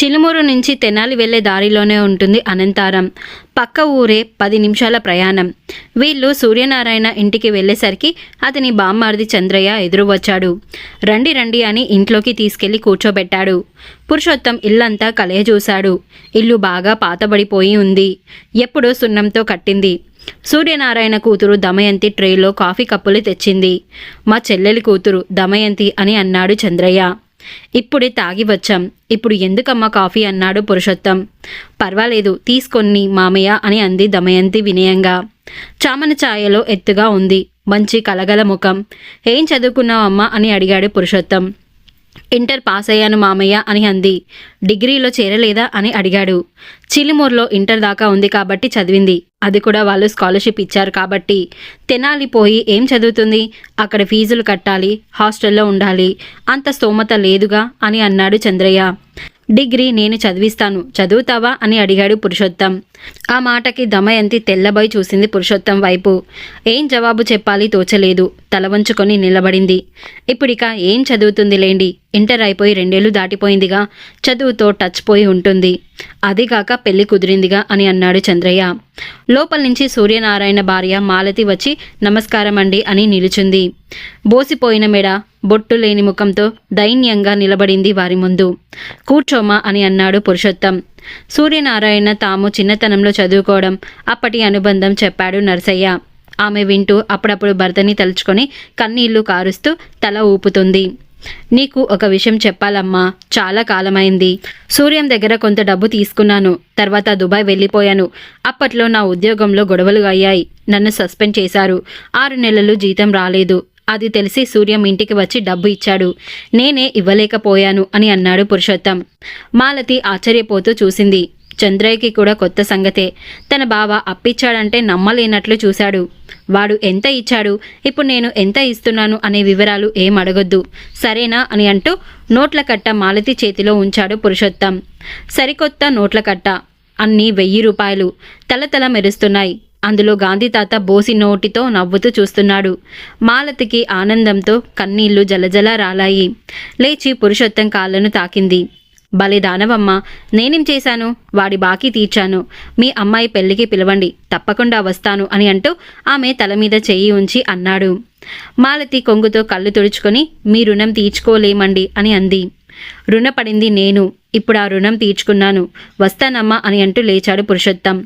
చిలుమూరు నుంచి తెనాలి వెళ్లే దారిలోనే ఉంటుంది అనంతారం. పక్క ఊరే 10 నిమిషాల ప్రయాణం. వీళ్ళు సూర్యనారాయణ ఇంటికి వెళ్ళేసరికి అతని బామ్మార్ది చంద్రయ్య ఎదురు వచ్చాడు. రండి రండి అని ఇంట్లోకి తీసుకెళ్లి కూర్చోబెట్టాడు. పురుషోత్తం ఇల్లంతా కలయ చూశాడు. ఇల్లు బాగా పాతబడిపోయి ఉంది. ఎప్పుడో సున్నంతో కట్టింది. సూర్యనారాయణ కూతురు దమయంతి ట్రేలో కాఫీ కప్పులు తెచ్చింది. మా చెల్లెలి కూతురు దమయంతి అని అన్నాడు చంద్రయ్య. ఇప్పుడే తాగి వచ్చాం, ఇప్పుడు ఎందుకమ్మా కాఫీ అన్నాడు పురుషోత్తం. పర్వాలేదు తీసుకొని మామయ్య అని అంది దమయంతి వినయంగా. చామన ఛాయలో ఎత్తుగా ఉంది, మంచి కలగల ముఖం. ఏం చదువుకున్నావమ్మా అని అడిగాడు పురుషోత్తం. ఇంటర్ పాస్ అయ్యాను మామయ్య అని అంది. డిగ్రీలో చేరలేదా అని అడిగాడు. చిలుమూరులో ఇంటర్ దాకా ఉంది కాబట్టి చదివింది, అది కూడా వాళ్ళు స్కాలర్షిప్ ఇచ్చారు కాబట్టి. తెనాలి పోయి ఏం చదువుతుంది, అక్కడ ఫీజులు కట్టాలి, హాస్టల్లో ఉండాలి, అంత స్తోమత లేదుగా అని అన్నాడు చంద్రయ్య. డిగ్రీ నేను చదివిస్తాను, చదువుతావా అని అడిగాడు పురుషోత్తం. ఆ మాటకి దమయంతి తెల్లబోయి చూసింది పురుషోత్తం వైపు. ఏం జవాబు చెప్పాలి తోచలేదు. తల వంచుకొని నిలబడింది. ఇప్పుడిక ఏం చదువుతుందిలేండి, ఇంటర్ అయిపోయి 2 ఏళ్లు దాటిపోయిందిగా, చదువుతో టచ్ పోయి ఉంటుంది. అదిగాక పెళ్లి కుదిరిందిగా అని అన్నాడు చంద్రయ్య. లోపల నుంచి సూర్యనారాయణ భార్య మాలతి వచ్చి నమస్కారం అండి అని నిలుచుంది. బోసిపోయిన మెడ, బొట్టు లేని ముఖంతో దైన్యంగా నిలబడింది వారి ముందు. కూర్చోమా అని అన్నాడు పురుషోత్తం. సూర్యనారాయణ తాము చిన్నతనంలో చదువుకోవడం, అప్పటి అనుబంధం చెప్పాడు నరసయ్య. ఆమె వింటూ అప్పుడప్పుడు భర్తని తలుచుకొని కన్నీళ్లు కారుస్తూ తల ఊపుతుంది. నీకు ఒక విషయం చెప్పాలమ్మా, చాలా కాలమైంది. సూర్యం దగ్గర కొంత డబ్బు తీసుకున్నాను, తర్వాత దుబాయ్ వెళ్ళిపోయాను. అప్పట్లో నా ఉద్యోగంలో గొడవలు అయ్యాయి, నన్ను సస్పెండ్ చేశారు. 6 నెలలు జీతం రాలేదు. అది తెలిసి సూర్యం ఇంటికి వచ్చి డబ్బు ఇచ్చాడు, నేనే ఇవ్వలేకపోయాను అని అన్నాడు పురుషోత్తం. మాలతి ఆశ్చర్యపోతూ చూసింది. చంద్రయ్యకి కూడా కొత్త సంగతే. తన బావ అప్పిచ్చాడంటే నమ్మలేనట్లు చూశాడు. వాడు ఎంత ఇచ్చాడు, ఇప్పుడు నేను ఎంత ఇస్తున్నాను అనే వివరాలు ఏం అడగొద్దు, సరేనా అని అంటూ నోట్ల కట్ట మాలతి చేతిలో ఉంచాడు పురుషోత్తం. సరికొత్త నోట్ల కట్ట, అన్నీ 1000 రూపాయలు, తలతల మెరుస్తున్నాయి. అందులో గాంధీ తాత బోసి నోటితో నవ్వుతూ చూస్తున్నాడు. మాలతికి ఆనందంతో కన్నీళ్లు జలజల రాలాయి. లేచి పురుషోత్తం కాళ్లను తాకింది. భలే దానవమ్మ, నేనేం చేశాను, వాడి బాకీ తీర్చాను. మీ అమ్మాయి పెళ్లికి పిలవండి, తప్పకుండా వస్తాను అని అంటూ ఆమె తల మీద చెయ్యి ఉంచి అన్నాడు. మాలతి కొంగుతో కళ్ళు తుడుచుకొని మీ రుణం తీర్చుకోలేమండి అని అంది. రుణపడింది నేను, ఇప్పుడు ఆ రుణం తీర్చుకున్నాను, వస్తానమ్మా అని అంటూ లేచాడు పురుషోత్తం.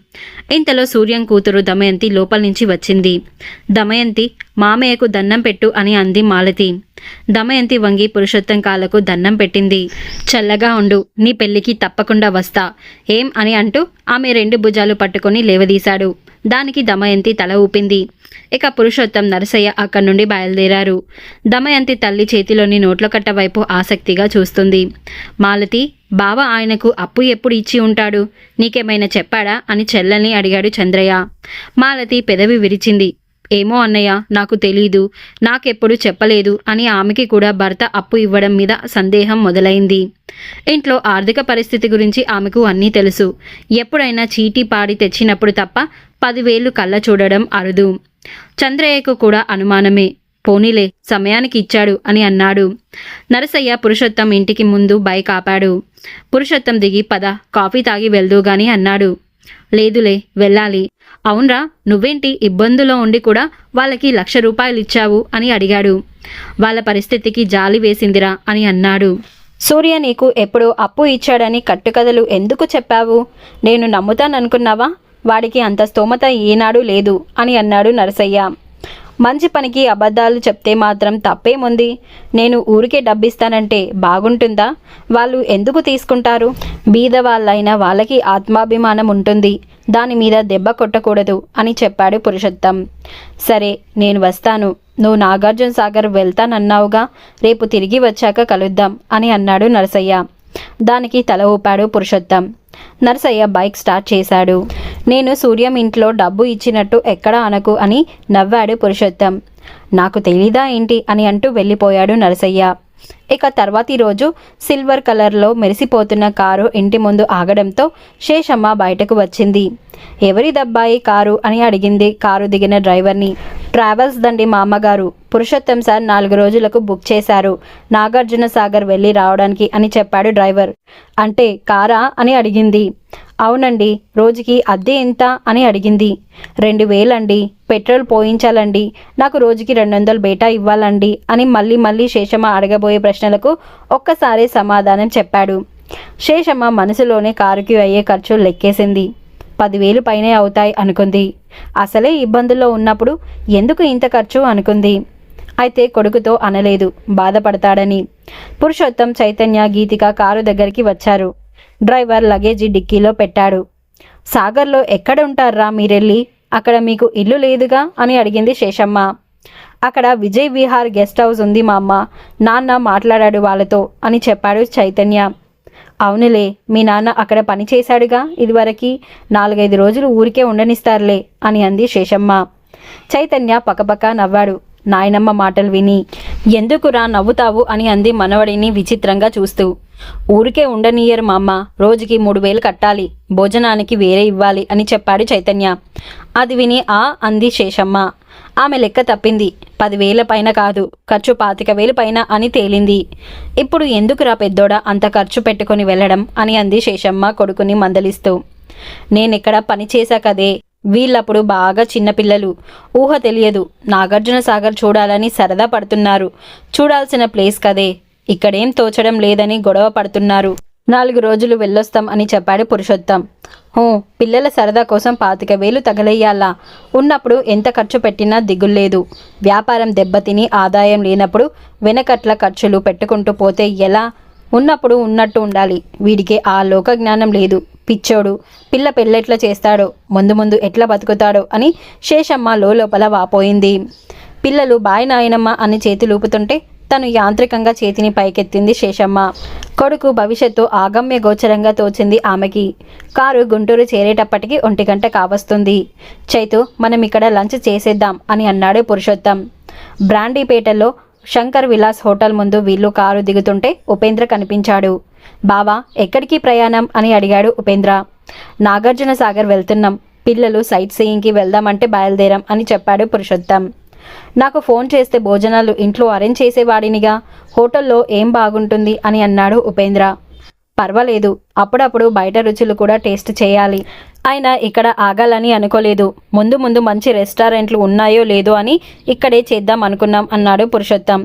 ఇంతలో సూర్యం కూతురు దమయంతి లోపల నుంచి వచ్చింది. దమయంతి, మామయ్యకు దండం పెట్టు అని అంది మాలతి. దమయంతి వంగి పురుషోత్తం కాళ్ళకు దండం పెట్టింది. చల్లగా ఉండు, నీ పెళ్లికి తప్పకుండా వస్తా, ఏం అని అంటూ ఆమె 2 భుజాలు పట్టుకొని లేవదీశాడు. దానికి దమయంతి తల ఊపింది. ఇక పురుషోత్తం నరసయ్య అక్కడి నుండి బయలుదేరారు. దమయంతి తల్లి చేతిలోని నోట్ల కట్ట వైపు ఆసక్తిగా చూస్తుంది. మాలతి, బావ ఆయనకు అప్పు ఎప్పుడు ఇచ్చి ఉంటాడు, నీకేమైనా చెప్పాడా అని చెల్లెల్ని అడిగాడు చంద్రయ్య. మాలతి పెదవి విరిచింది. ఏమో అన్నయ్య, నాకు తెలీదు, నాకెప్పుడు చెప్పలేదు అని ఆమెకి కూడా భర్త అప్పు ఇవ్వడం మీద సందేహం మొదలైంది. ఇంట్లో ఆర్థిక పరిస్థితి గురించి ఆమెకు అన్నీ తెలుసు. ఎప్పుడైనా చీటీ పాడి తెచ్చినప్పుడు తప్ప 10,000 కళ్ళ చూడడం అరుదు. చంద్రయ్యకు కూడా అనుమానమే. పోనీలే, సమయానికి ఇచ్చాడు అని అన్నాడు. నరసయ్య పురుషోత్తం ఇంటికి ముందు బైక్ ఆపాడు. పురుషోత్తం దిగి పద, కాఫీ తాగి వెళ్దూ గాని అన్నాడు. లేదులే, వెళ్ళాలి. అవునరా, నువ్వేంటి ఇబ్బందులో ఉండి కూడా వాళ్ళకి 1,00,000 రూపాయలు ఇచ్చావు అని అడిగాడు. వాళ్ళ పరిస్థితికి జాలి వేసిందిరా అని అన్నాడు. సూర్య నీకు ఎప్పుడు అప్పు ఇచ్చాడని కట్టుకథలు ఎందుకు చెప్పావు? నేను నమ్ముతాననుకున్నావా? వాడికి అంత స్తోమత ఈనాడు లేదు అని అన్నాడు నరసయ్య. మంచి పనికి అబద్ధాలు చెప్తే మాత్రం తప్పేముంది? నేను ఊరికే డబ్బిస్తానంటే బాగుంటుందా? వాళ్ళు ఎందుకు తీసుకుంటారు? బీద వాళ్ళైనా వాళ్ళకి ఆత్మాభిమానం ఉంటుంది, దాని మీద దెబ్బ కొట్టకూడదు అని చెప్పాడు పురుషోత్తం. సరే, నేను వస్తాను. నువ్వు నాగార్జున సాగర్ వెళ్తానన్నావుగా, రేపు తిరిగి వచ్చాక కలుద్దాం అని అన్నాడు నరసయ్య. దానికి తల ఊపాడు పురుషోత్తం. నరసయ్య బైక్ స్టార్ట్ చేశాడు. నేను సూర్యం ఇంట్లో డబ్బు ఇచ్చినట్టు ఎక్కడ అనకు అని నవ్వాడు పురుషోత్తం. నాకు తెలీదా ఏంటి అని అంటూ వెళ్ళిపోయాడు నరసయ్య. ఇక తర్వాతి రోజు సిల్వర్ కలర్లో మెరిసిపోతున్న కారు ఇంటి ముందు ఆగడంతో శేషమ్మ బయటకు వచ్చింది. ఎవరి దబ్బాయి కారు అని అడిగింది కారు దిగిన డ్రైవర్ని. ట్రావెల్స్ దండి మా అమ్మగారు, పురుషోత్తం సార్ 4 రోజులకు బుక్ చేశారు నాగార్జున సాగర్ వెళ్ళి రావడానికి అని చెప్పాడు డ్రైవర్. అంటే కారా అని అడిగింది. అవునండి. రోజుకి అద్దె ఎంత అని అడిగింది. 2000 అండి. పెట్రోల్ పోయించాలండి. నాకు రోజుకి 200 బేటా ఇవ్వాలండి అని మళ్ళీ శేషమ్మ అడగబోయే ప్రశ్నలకు ఒక్కసారి సమాధానం చెప్పాడు. శేషమ్మ మనసులోనే కారుకి అయ్యే ఖర్చు లెక్కేసింది. 10,000 పైనే అవుతాయి అనుకుంది. అసలే ఇబ్బందుల్లో ఉన్నప్పుడు ఎందుకు ఇంత ఖర్చు అనుకుంది. అయితే కొడుకుతో అనలేదు, బాధపడతాడని. పురుషోత్తం, చైతన్య, గీతిక కారు దగ్గరికి వచ్చారు. డ్రైవర్ లగేజీ డిక్కీలో పెట్టాడు. సాగర్లో ఎక్కడ ఉంటారా మీరెళ్ళి? అక్కడ మీకు ఇల్లు లేదుగా అని అడిగింది శేషమ్మ. అక్కడ విజయ్ విహార్ గెస్ట్ హౌస్ ఉంది మా అమ్మ, నాన్న మాట్లాడాడు వాళ్ళతో అని చెప్పాడు చైతన్య. అవునులే, మీ నాన్న అక్కడ పని చేశాడుగా ఇదివరకు, 4-5 రోజులు ఊరికే ఉండనిస్తారులే అని అంది శేషమ్మ. చైతన్య పకపక నవ్వాడు నాయనమ్మ మాటలు విని. ఎందుకురా నవ్వుతావు అని అంది మనవడిని విచిత్రంగా చూస్తూ. ఊరికే ఉండనీయరు మా అమ్మ, రోజుకి 3,000 కట్టాలి, భోజనానికి వేరే ఇవ్వాలి అని చెప్పాడు చైతన్య. అది విని అంది శేషమ్మ. ఆమె లెక్క తప్పింది. 10,000 పైన కాదు, ఖర్చు 25,000 పైన అని తేలింది. ఇప్పుడు ఎందుకురా పెద్దోడా అంత ఖర్చు పెట్టుకుని వెళ్ళడం అని అంది శేషమ్మ కొడుకుని మందలిస్తూ. నేనెక్కడ పని చేశా కదే, వీళ్ళప్పుడు బాగా చిన్నపిల్లలు, ఊహ తెలియదు. నాగార్జున సాగర్ చూడాలని సరదా పడుతున్నారు. చూడాల్సిన ప్లేస్ కదే, ఇక్కడేం తోచడం లేదని గొడవ పడుతున్నారు. 4 రోజులు వెళ్ళొస్తాం అని చెప్పాడు పురుషోత్తం. పిల్లల సరదా కోసం 25,000 తగలయ్యాలా? ఉన్నప్పుడు ఎంత ఖర్చు పెట్టినా దిగుల్లేదు. వ్యాపారం దెబ్బతిని ఆదాయం లేనప్పుడు వెనకట్ల ఖర్చులు పెట్టుకుంటూ పోతే ఎలా? ఉన్నప్పుడు ఉన్నట్టు ఉండాలి. వీడికి ఆ లోక జ్ఞానం లేదు. పిచ్చోడు. పిల్ల పెళ్ళెట్లా చేస్తాడో, ముందు ఎట్లా బతుకుతాడో అని శేషమ్మ లోపల వాపోయింది. పిల్లలు బాయ్ నాయనమ్మ అని చేతులూపుతుంటే తను యాంత్రికంగా చేతిని పైకెత్తింది శేషమ్మ. కొడుకు భవిష్యత్తు ఆగమ్య గోచరంగా తోచింది ఆమెకి. కారు గుంటూరు చేరేటప్పటికి 1 గంట కావస్తుంది. చైతు, మనం ఇక్కడ లంచ్ చేసేద్దాం అని అన్నాడు పురుషోత్తం. బ్రాండీపేటలో శంకర్ విలాస్ హోటల్ ముందు వీళ్ళు కారు దిగుతుంటే ఉపేంద్ర కనిపించాడు. బావా, ఎక్కడికి ప్రయాణం అని అడిగాడు ఉపేంద్ర. నాగార్జున సాగర్ వెళ్తున్నాం. పిల్లలు సైట్ సీయింగ్కి వెళ్దామంటే బయలుదేరాం అని చెప్పాడు పురుషోత్తం. నాకు ఫోన్ చేస్తే భోజనాలు ఇంట్లో అరేంజ్ చేసేవాడినిగా, హోటల్లో ఏం బాగుంటుంది అని అన్నాడు ఉపేంద్ర. పర్వాలేదు, అప్పుడప్పుడు బయట రుచులు కూడా టేస్ట్ చేయాలి. అయినా ఇక్కడ ఆగాలని అనుకోలేదు. ముందు మంచి రెస్టారెంట్లు ఉన్నాయో లేదో అని ఇక్కడే చేద్దాం అనుకున్నాం అన్నాడు పురుషోత్తం.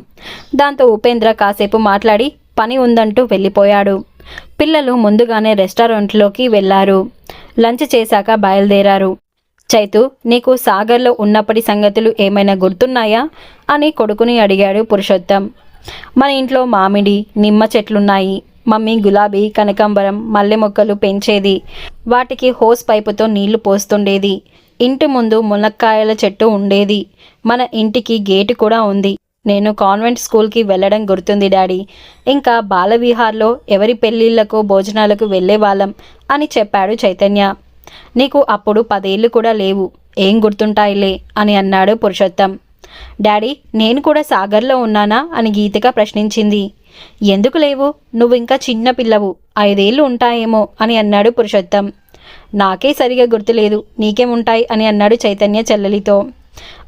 దాంతో ఉపేంద్ర కాసేపు మాట్లాడి పని ఉందంటూ వెళ్ళిపోయాడు. పిల్లలు ముందుగానే రెస్టారెంట్లోకి వెళ్ళారు. లంచ్ చేశాక బయలుదేరారు. చైతు, నీకు సాగర్లో ఉన్నప్పటి సంగతులు ఏమైనా గుర్తున్నాయా అని కొడుకుని అడిగాడు పురుషోత్తం. మన ఇంట్లో మామిడి, నిమ్మ చెట్లున్నాయి. మమ్మీ గులాబీ, కనకాంబరం, మల్లె మొక్కలు పెంచేది. వాటికి హోస్ పైపుతో నీళ్లు పోస్తుండేది. ఇంటి ముందు మునక్కాయల చెట్టు ఉండేది. మన ఇంటికి గేటు కూడా ఉంది. నేను కాన్వెంట్ స్కూల్కి వెళ్ళడం గుర్తుంది డాడీ. ఇంకా బాలవిహార్లో ఎవరి పెళ్ళిళ్ళకు భోజనాలకు వెళ్ళేవాళ్ళం అని చెప్పాడు చైతన్య. నీకు అప్పుడు 10 ఏళ్ళు కూడా లేవు, ఏం గుర్తుంటాయిలే అని అన్నాడు పురుషోత్తం. డాడీ, నేను కూడా సాగర్లో ఉన్నానా అని గీతిక ప్రశ్నించింది. ఎందుకు లేవు? నువ్వు ఇంకా చిన్న పిల్లవు, 5 ఏళ్ళు ఉంటాయేమో అని అన్నాడు పురుషోత్తం. నాకే సరిగా గుర్తులేదు, నీకేముంటాయి అని అన్నాడు చైతన్య చెల్లెలితో.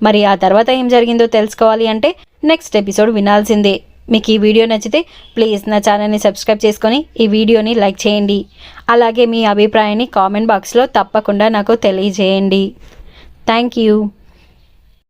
మరి ఆ తర్వాత ఏం జరిగిందో తెలుసుకోవాలి అంటే నెక్స్ట్ ఎపిసోడ్ వినాల్సిందే. మీకు ఈ వీడియో నచ్చితే ప్లీజ్ నా ఛానల్ని సబ్స్క్రైబ్ చేసుకొని ఈ వీడియోని లైక్ చేయండి. అలాగే మీ అభిప్రాయాన్ని కామెంట్ బాక్స్లో తప్పకుండా నాకు తెలియజేయండి. Thank you.